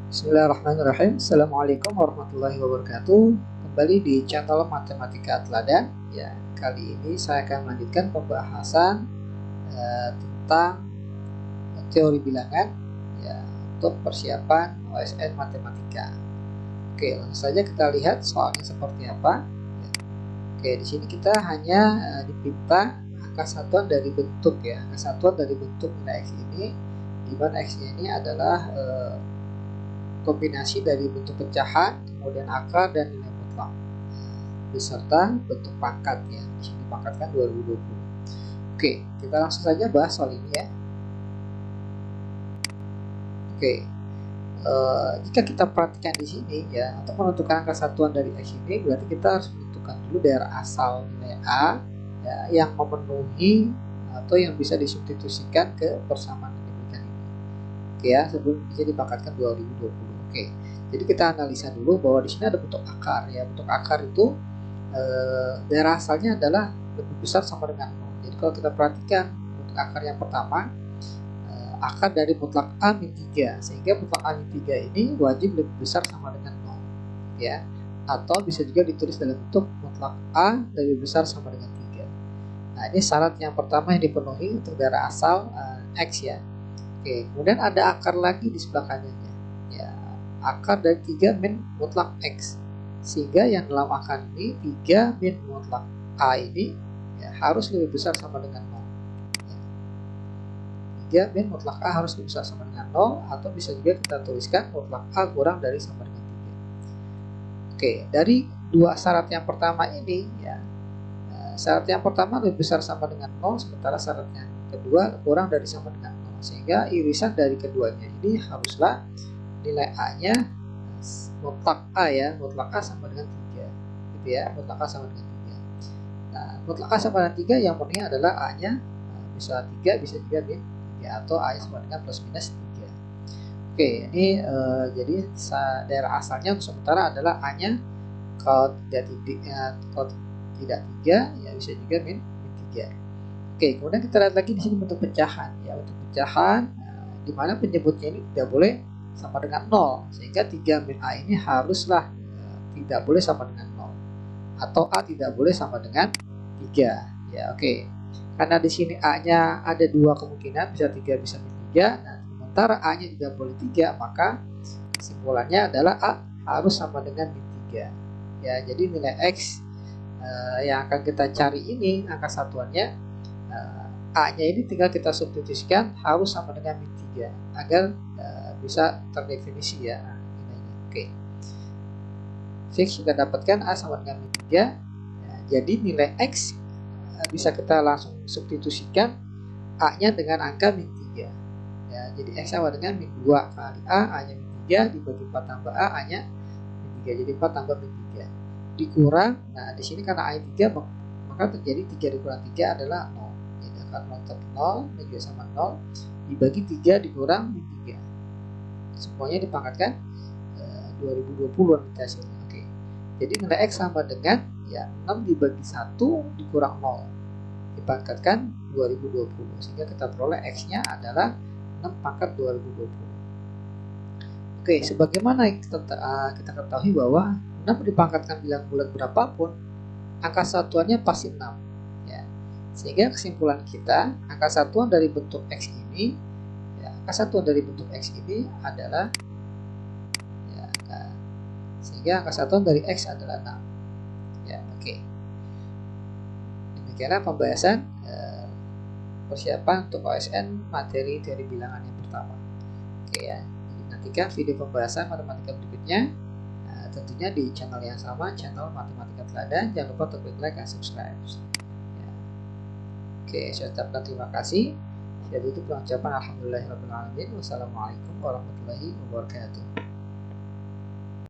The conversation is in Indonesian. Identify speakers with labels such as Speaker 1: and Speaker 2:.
Speaker 1: Bismillahirrahmanirrahim. Assalamualaikum warahmatullahi wabarakatuh. Kembali di channel Matematika Teladan. Ya, kali ini saya akan melanjutkan pembahasan tentang teori bilangan ya, untuk persiapan OSN Matematika. Oke, langsung saja kita lihat soalnya seperti apa. Ya. Oke, di sini kita hanya diminta angka satuan dari bentuk ya, angka satuan dari bentuk nilai x ini, di mana x-nya ini adalah kombinasi dari bentuk pecahan, kemudian akar dan nilai mutlak beserta bentuk pangkat ya. Di sini pangkatkan 2020. Oke, kita langsung saja bahas soal ini ya. Oke, jika kita perhatikan di sini ya, untuk menentukan angka satuan dari x ini berarti kita harus menentukan dulu daerah asal nilai a ya, yang memenuhi atau yang bisa disubstitusikan ke persamaan yang diberikan ini. Oke ya, sebelum bisa dipangkatkan 2020. Oke, jadi kita analisa dulu bahwa di sini ada bentuk akar ya. Bentuk akar itu daerah asalnya adalah lebih besar sama dengan 0. Jadi kalau kita perhatikan bentuk akar yang pertama, akar dari mutlak A min 3, sehingga mutlak A min 3 ini wajib lebih besar sama dengan 0 ya. Atau bisa juga ditulis dalam bentuk mutlak A lebih besar sama dengan 3. Nah, ini syarat yang pertama yang dipenuhi untuk daerah asal X ya. Oke, kemudian ada akar lagi di sebelah kanannya ya, akar dari 3 min mutlak X, sehingga yang dalam akar ini 3 min mutlak A ini ya, harus lebih besar sama dengan 0 ya. 3 min mutlak A harus lebih besar sama dengan 0, atau bisa juga kita tuliskan mutlak A kurang dari sama dengan 3. Oke, dari dua syarat yang pertama ini ya, syarat yang pertama lebih besar sama dengan 0, sementara syarat yang kedua kurang dari sama dengan 0, sehingga irisan dari keduanya ini haruslah nilai A-nya mutlak A ya, mutlak A sama dengan 3 gitu ya, mutlak A sama dengan 3. Nah, mutlak A sama dengan 3 yang murni adalah A-nya bisa 3, bisa juga min 3, atau A-nya sama dengan plus minus 3. Oke, ini jadi daerah asalnya untuk sementara adalah A-nya kalau tidak 3 ya bisa juga min 3. Oke, kemudian kita lihat lagi di sini bentuk pecahan ya, bentuk pecahan di mana penyebutnya ini tidak boleh sama dengan 0, sehingga 3 min A ini haruslah tidak boleh sama dengan 0, atau A tidak boleh sama dengan 3 ya. Oke, karena di sini A-nya ada dua kemungkinan, bisa 3 bisa min 3. Nah, sementara A-nya tidak boleh 3, maka kesimpulannya adalah A harus sama dengan min 3 ya. Jadi nilai X yang akan kita cari ini angka satuannya, A-nya ini tinggal kita substitusikan harus sama dengan min 3 agar bisa terdefinisi ya nilainya. Oke, fix sudah dapatkan A sama dengan min 3 ya, jadi nilai X bisa kita langsung substitusikan A-nya dengan angka min 3 ya. Jadi X sama dengan min 2 kali A-nya min 3 dibagi 4 tambah A-nya min 3, jadi 4 tambah min 3 dikurang. Nah, di sini karena A-nya 3 maka terjadi 3 dikurang 3 adalah 0. Jadi akar 0 tetap 0, min juga sama 0, dibagi 3 dikurang min 3. Semuanya dipangkatkan 2020 nanti hasilnya. Oke, jadi nilai X sama dengan ya 6 dibagi 1 dikurang 0 dipangkatkan 2020, sehingga kita peroleh X-nya adalah 6 pangkat 2020. Oke, sebagaimana kita ketahui bahwa 6 dipangkatkan bilang bulat berapapun, angka satuannya pasti 6 ya. Sehingga kesimpulan kita, angka satuan dari bentuk X ini ya, angka satuan dari bentuk X ini adalah ya, sehingga angka satuan dari X adalah 6 ya. Oke, demikianlah pembahasan persiapan untuk OSN materi teori bilangan yang pertama. Oke ya, jadi nantikan video pembahasan matematika berikutnya, tentunya di channel yang sama, channel Matematika Teladan. Jangan lupa untuk klik like dan subscribe ya. Oke, saya ucapkan terima kasih. Saya tutup dengan ucapan alhamdulillahirabbil alamin. Wassalamualaikum warahmatullahi wabarakatuh.